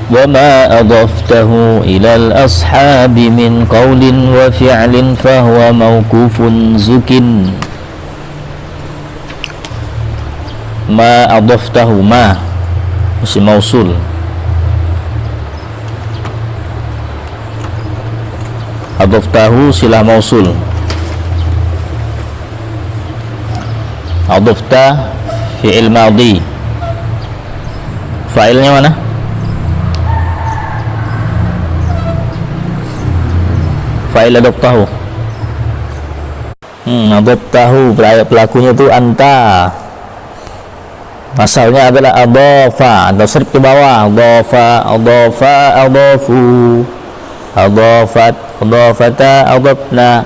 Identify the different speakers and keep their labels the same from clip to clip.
Speaker 1: وما أضفته إلى الأصحاب من قول وفعل فهو موقوف زك ما أضفته ما masih mausul adoftahu silah mausul adofta fi'il madhi fa'ilnya mana? Fa'il adoftahu adoftahu pelakunya itu anta, masalahnya adalah adhafa atau serp ke bawah adhafa adhafu adhafat adhafata adhafna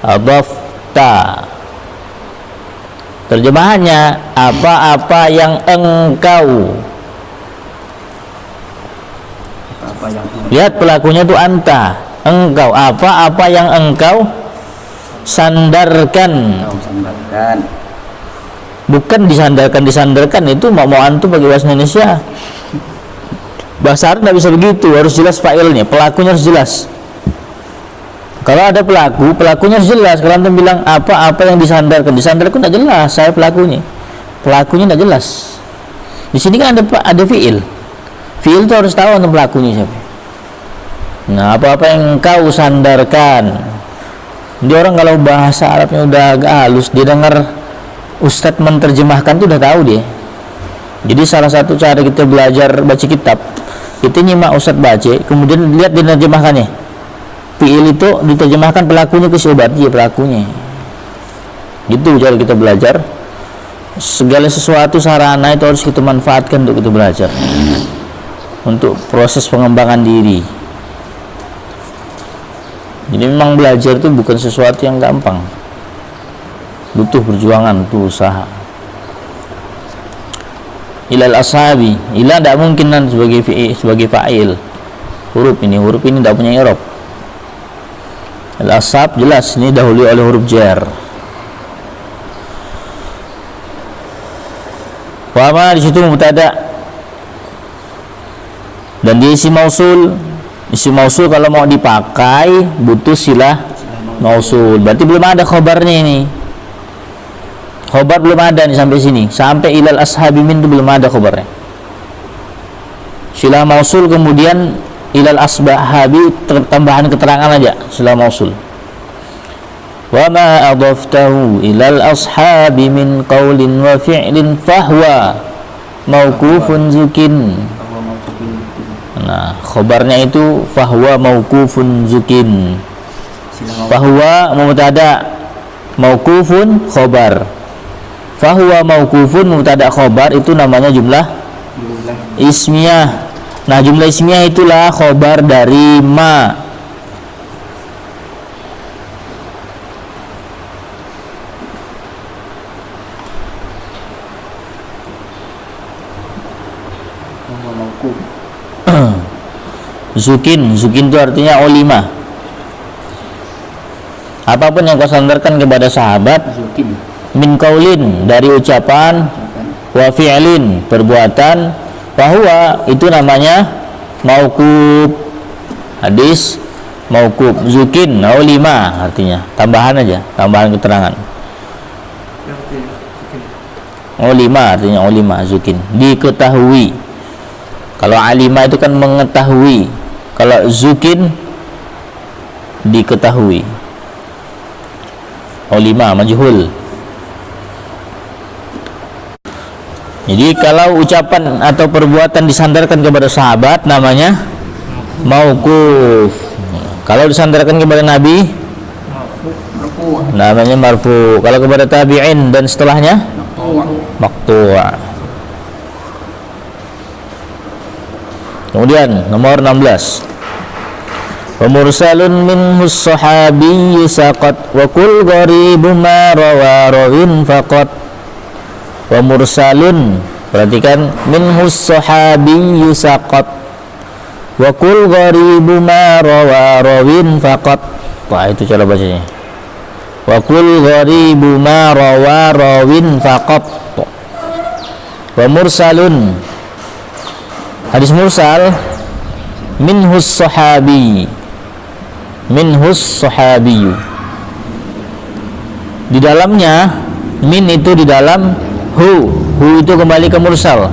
Speaker 1: adhafta. Terjemahannya apa-apa yang engkau. Lihat pelakunya itu anta, engkau, apa-apa yang engkau sandarkan. Bukan disandarkan itu mau antum bagi bahasa Indonesia. Bahasa Arab tidak bisa begitu, harus jelas fa'ilnya, pelakunya harus jelas. Kalau ada pelakunya harus jelas. Kalau antum bilang apa-apa yang disandarkan tidak jelas, saya pelakunya tidak jelas. Di sini kan ada fi'il itu harus tahu antum pelakunya siapa. Nah, apa-apa yang kau sandarkan. Dia orang kalau bahasa Arabnya udah agak halus, dia dengar Ustadz menerjemahkan tuh udah tahu dia. Jadi salah satu cara kita belajar baca kitab, kita nyimak Ustadz baca, kemudian lihat diterjemahkannya. Fi'il itu diterjemahkan pelakunya ke sobat dia pelakunya. Gitu cara kita belajar. Segala sesuatu sarana itu harus kita manfaatkan untuk kita belajar. Untuk proses pengembangan diri. Jadi memang belajar itu bukan sesuatu yang gampang. Butuh perjuangan, butuh usaha. Ilal ashabi, ila tidak mungkin sebagai fa'il. Huruf ini tidak punya i'rab. Al ashab jelas ini dahului oleh huruf jar. Wa ma di situ mubtada. Dan dia isi mausul. Isi mausul kalau mau dipakai butuh silah mausul. Berarti belum ada khobarnya ini. Khobar belum ada nih sampai sini. Sampai ilal ashabi min itu belum ada khobarnya. Silah mausul kemudian ilal asbahabi tambahan keterangan aja silah mausul. Wa ma adaftahu ilal ashabi min qaulin wa fi'lin fahwa mauqufun zukin. Nah, khobarnya itu fahwa mauqufun zukin. Fahwa mubtada, mauqufun khobar. Fahuwa mauqufun mubtada khobar itu namanya jumlah ismiyah. Nah, jumlah ismiyah itulah khobar dari ma. Zukin itu artinya olima. Apapun yang kau sandarkan kepada sahabat, min qaulin dari ucapan, wa fi'lin perbuatan, bahwa itu namanya mauquf. Hadis mauquf. Zukin olima artinya tambahan aja, tambahan keterangan. Olima artinya olima, zukin diketahui. Kalau alima itu kan mengetahui. Kalau zukin diketahui. Olima majhul. Jadi kalau ucapan atau perbuatan disandarkan kepada sahabat namanya mauquf. Kalau disandarkan kepada Nabi namanya marfu. Kalau kepada tabi'in dan setelahnya maqtu'. Kemudian nomor 16. Wa mursalun minhu sahabiyyu saqat wa kul gharibu ma rawa rawin faqat. Wa mursalun, perhatikan, minhu sahabiyyu saqat wa kul gharibu ma rawa rawin faqat. Wah, itu cara bacanya. Wa kul gharibu ma rawa rawin faqat. Wa mursalun, hadis mursal minhus sahabi, minhus sahabi. Di dalamnya, min itu di dalam, hu itu kembali ke mursal.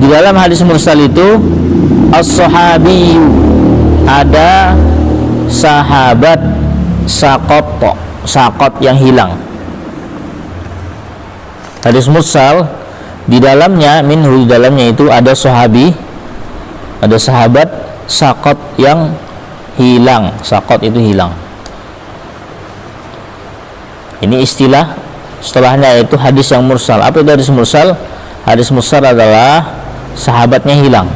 Speaker 1: Di dalam hadis mursal itu as-sahabi, ada sahabat sakot yang hilang. Hadis mursal di dalamnya, minhu di dalamnya itu ada sahabi, ada sahabat sakot yang hilang. Sakot itu hilang. Ini istilah setelahnya, yaitu hadis yang mursal. Apa itu hadis mursal? Hadis mursal adalah sahabatnya hilang.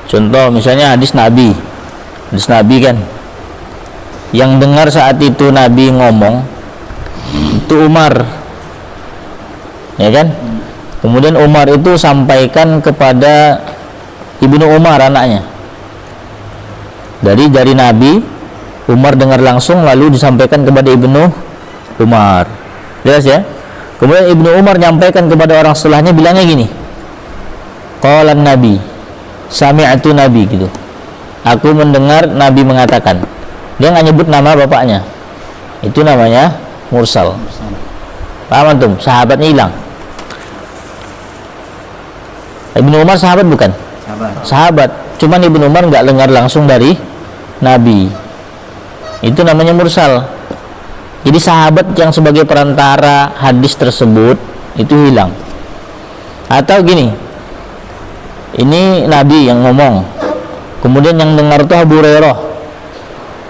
Speaker 1: Contoh misalnya hadis Nabi kan, yang dengar saat itu Nabi ngomong itu Umar, ya kan? Kemudian Umar itu sampaikan kepada Ibnu Umar, anaknya. Dari Nabi, Umar dengar langsung lalu disampaikan kepada Ibnu Umar. Jelas ya? Kemudian Ibnu Umar nyampaikan kepada orang setelahnya, bilangnya gini, qala Nabi, sami'tu Nabi, gitu. Aku mendengar Nabi mengatakan. Dia nggak nyebut nama bapaknya. Itu namanya mursal. Paham antum? Sahabatnya hilang. Ibnu Umar sahabat bukan? Sahabat. Cuman Ibnu Umar nggak dengar langsung dari Nabi. Itu namanya mursal. Jadi sahabat yang sebagai perantara hadis tersebut itu hilang. Atau gini, ini Nabi yang ngomong, kemudian yang dengar itu Abu Hurairah.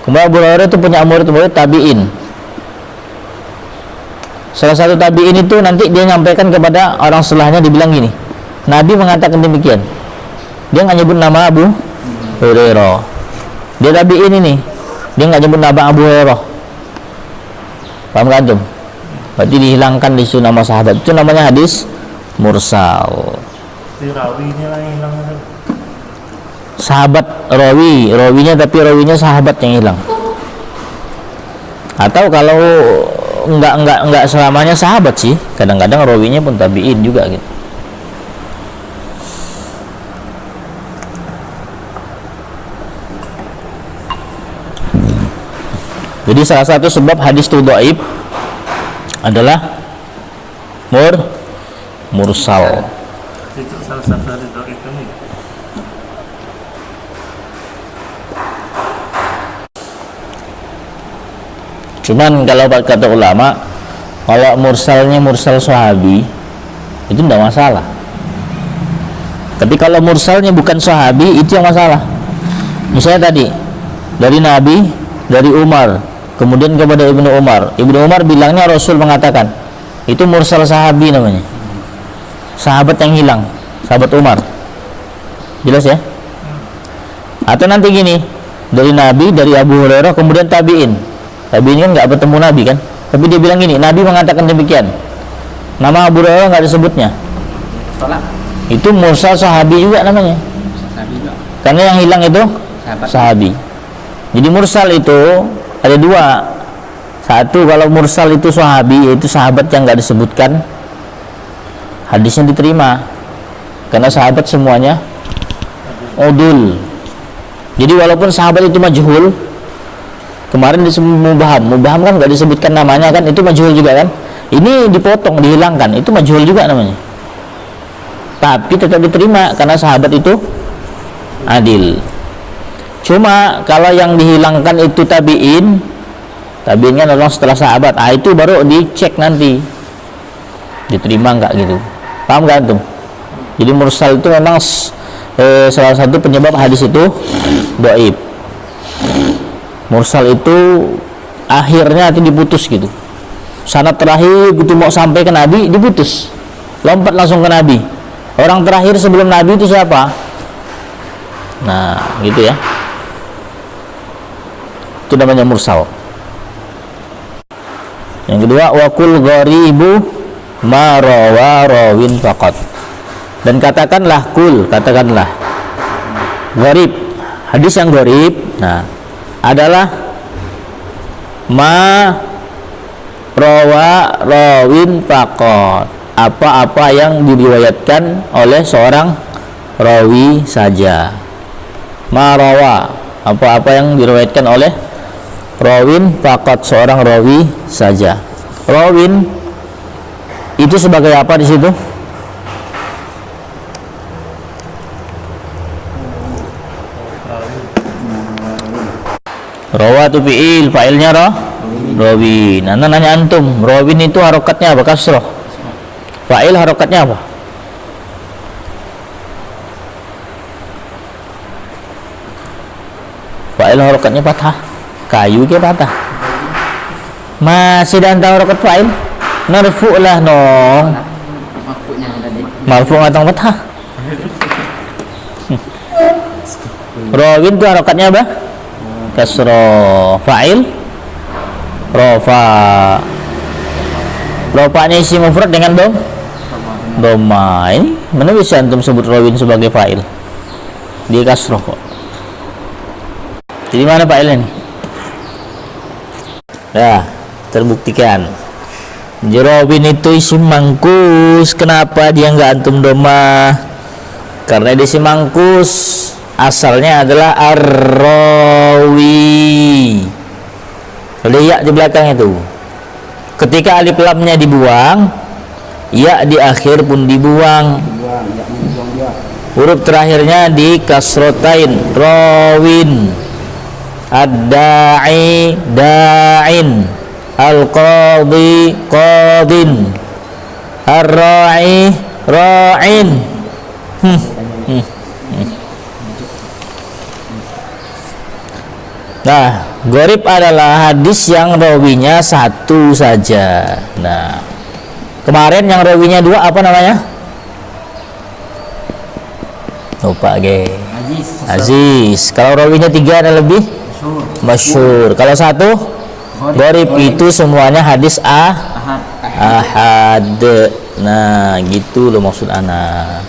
Speaker 1: Kemudian Abu Hurairah itu punya murid-murid tabi'in. Salah satu tabi'in itu nanti dia nyampaikan kepada orang setelahnya, dibilang gini, Nabi mengatakan demikian. Dia nggak nyebut nama Abu Hurairah. Dia tabi'in ini, dia nggak nyebut nama Abu Hurairah. Paham nggak antum? Berarti dihilangkan di situ nama sahabat. Itu namanya hadis mursal.
Speaker 2: Rawinya lah yang hilang.
Speaker 1: Sahabat rawinya, tapi rawinya sahabat yang hilang. Atau kalau enggak selamanya sahabat sih, kadang-kadang rawinya pun tabi'in juga gitu. Jadi salah satu sebab hadis itu dhaif adalah mursal.
Speaker 2: Itu salah satu hadis dhaif ini.
Speaker 1: Cuman kalau kata ulama, kalau mursalnya mursal sahabi itu tidak masalah. Tapi kalau mursalnya bukan sahabi, itu yang masalah. Misalnya tadi dari Nabi, dari Umar, kemudian kepada Ibnu Umar. Ibnu Umar bilangnya Rasul mengatakan. Itu mursal sahabi namanya. Sahabat yang hilang, sahabat Umar. Jelas ya? Atau nanti gini, dari Nabi, dari Abu Hurairah, kemudian tabi'in. Tabi'in kan nggak bertemu Nabi kan, tapi dia bilang gini, Nabi mengatakan demikian. Nama Abu Hurairah nggak disebutnya. Itu mursal sahabi juga namanya. Karena yang hilang itu sahabi. Jadi mursal itu ada dua. Satu, kalau mursal itu sahabi, yaitu sahabat yang nggak disebutkan, hadisnya diterima karena sahabat semuanya udul. Jadi walaupun sahabat itu majhul, kemarin disebut mubham kan nggak disebutkan namanya kan, itu majhul juga kan. Ini dipotong, dihilangkan, itu majhul juga namanya. Tapi tetap diterima karena sahabat itu adil. Cuma kalau yang dihilangkan itu tabi'in kan orang setelah sahabat, itu baru dicek nanti diterima nggak gitu. Paham nggak tuh? Jadi mursal itu memang salah satu penyebab hadis itu dhaif. Mursal itu akhirnya itu diputus gitu. Sanad terakhir gitu mau sampai ke Nabi diputus, lompat langsung ke Nabi. Orang terakhir sebelum Nabi itu siapa? Nah, gitu ya. Itu namanya mursal. Yang kedua, waqul gharibu ma rawa rawin faqat. Dan katakanlah gharib. Hadis yang gharib, nah, adalah ma rawa rawin faqat, apa-apa yang diriwayatkan oleh seorang rawi saja. Marawa, apa-apa yang diriwayatkan oleh rawin faqat, seorang rawi saja. Rawin itu sebagai apa di situ? Rawa tu fi'il, fa'ilnya rawin. Anda nanya antum, rawin itu harokatnya apa? Kasroh. Fa'il harokatnya apa? Fa'il harokatnya patah. Kayu ke patah. Masih dan tahu harokat fa'il? Marfu' lah nong. Marfu' atau patah. Rawin itu harokatnya apa? Kasroh. Fa'il rofa. Rofanya isi mufrad dengan doma. Ini mana bisa antum sebut rawin sebagai fa'il? Dia kasroh kok. Jadi mana fa'ilnya nih? Ya, terbuktikan. Rawin itu isim mangkus. Kenapa dia nggak antum doma? Karena di isim mangkus asalnya adalah ar-rawi. Ada ya di belakang itu. Ketika alif lamnya dibuang, ya di akhir pun dibuang. Huruf terakhirnya di kasrotain. Rawin, ad-da'i da'in, al-qadhi qadin, ar-ra'i ra'in. Nah, gharib adalah hadis yang rawinya satu saja. Nah, kemarin yang rawinya dua apa namanya? Lupa ge. Aziz. Kalau rawinya tiga dan lebih? Masyhur. Kalau satu? Gharib itu semuanya hadis ahad. Nah, gitu loh maksud ana.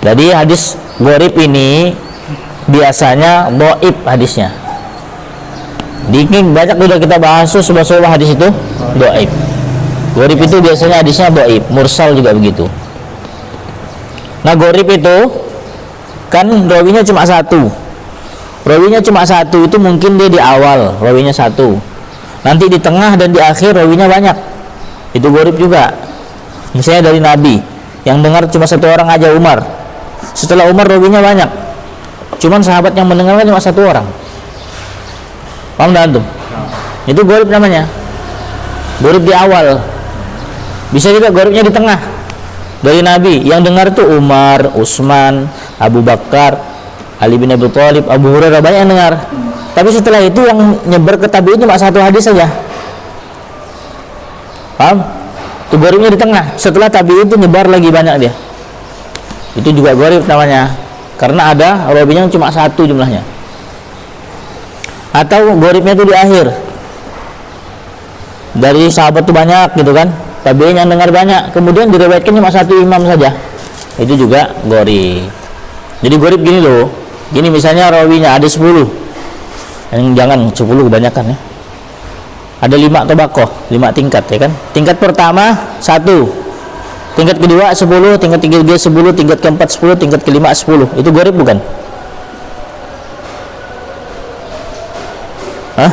Speaker 1: Jadi hadis gharib ini biasanya dhaif hadisnya. Dingin banyak sudah kita bahas sebab hadis itu dhaif. Gharib itu biasanya hadisnya dhaif, mursal juga begitu. Nah, gharib itu kan rawinya cuma satu. Rawinya cuma satu itu mungkin dia di awal rawinya satu. Nanti di tengah dan di akhir rawinya banyak. Itu gharib juga. Misalnya dari Nabi yang dengar cuma satu orang aja, Umar. Setelah Umar rawinya banyak. Cuman sahabat yang mendengarkan cuma satu orang. Paham dah antum? Itu gharib namanya. Gharib di awal. Bisa juga gharibnya di tengah. Dari Nabi yang dengar tuh Umar, Utsman, Abu Bakar, Ali bin Abi Thalib, Abu Hurairah, banyak yang dengar. Tapi setelah itu yang nyebar ke tabi'in cuma satu hadis saja. Paham? Itu gharibnya di tengah. Setelah tabi'in itu nyebar lagi banyak dia. Itu juga gharib namanya. Karena ada rawinya cuma satu jumlahnya. Atau gharibnya itu di akhir. Dari sahabat itu banyak gitu kan, tabi'in yang dengar banyak, kemudian diriwayatkan cuma satu imam saja. Itu juga gharib. Jadi gharib gini loh. Gini misalnya rawinya ada 10. Yang jangan 10 kebanyakan ya. Ada 5 tabaqah, 5 tingkat ya kan. Tingkat pertama 1. Tingkat kedua 10, tingkat ketiga 10, tingkat keempat 10, tingkat kelima 10. Itu gharib bukan? Hah?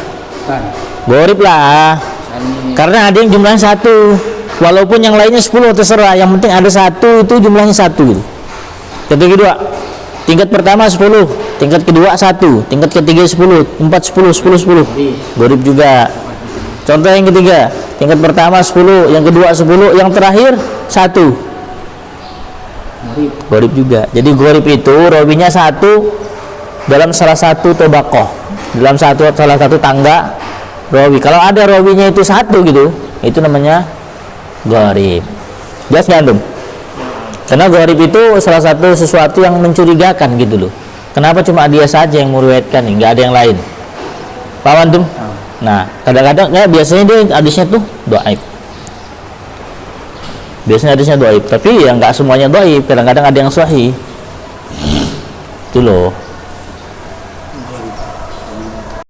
Speaker 1: Gharib lah. Karena ada yang jumlahnya 1. Walaupun yang lainnya 10 terserah, yang penting ada 1 itu jumlahnya 1 gitu. Tingkat kedua, tingkat pertama 10, tingkat kedua 1, tingkat ketiga 10, 4 10 10 10. Gharib juga. Contoh yang ketiga, tingkat pertama 10, yang kedua 10, yang terakhir 1. Gharib juga. Jadi gharib itu rawinya 1 dalam salah satu tabaqah, dalam salah satu tangga rawi. Kalau ada rawinya itu 1 gitu, itu namanya gharib. Jelas nggak antum? Karena gharib itu salah satu sesuatu yang mencurigakan gitu loh. Kenapa cuma dia saja yang meriwayatkan, nggak ada yang lain? Paham antum? Nah, kadang-kadang ya biasanya dia hadisnya tuh dhaif. Biasanya hadisnya dhaif, tapi ya nggak semuanya dhaif, kadang-kadang ada yang sahih. Itu loh.